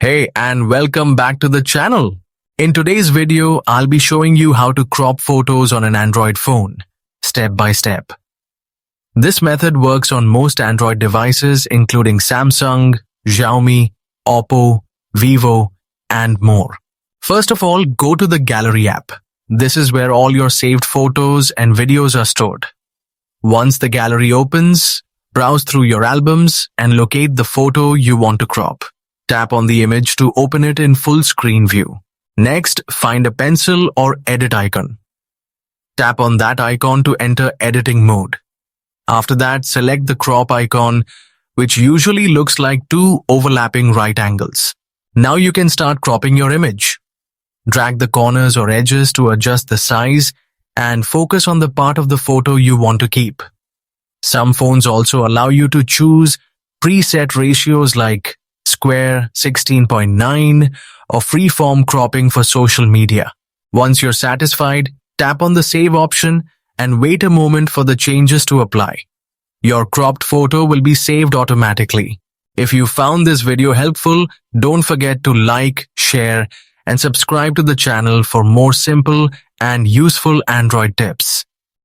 Hey, and welcome back to the channel. In today's video, I'll be showing you how to crop photos on an Android phone, step by step. This method works on most Android devices including Samsung, Xiaomi, Oppo, Vivo, and more. First of all, go to the Gallery app. This is where all your saved photos and videos are stored. Once the gallery opens, browse through your albums and locate the photo you want to crop. Tap on the image to open it in full screen view. Next, find a pencil or edit icon. Tap on that icon to enter editing mode. After that, select the crop icon, which usually looks like two overlapping right angles. Now you can start cropping your image. Drag the corners or edges to adjust the size and focus on the part of the photo you want to keep. Some phones also allow you to choose preset ratios like square, 16:9, or freeform cropping for social media. Once you're satisfied, tap on the save option and wait a moment for the changes to apply. Your cropped photo will be saved automatically. If you found this video helpful, don't forget to like, share, and subscribe to the channel for more simple and useful Android tips.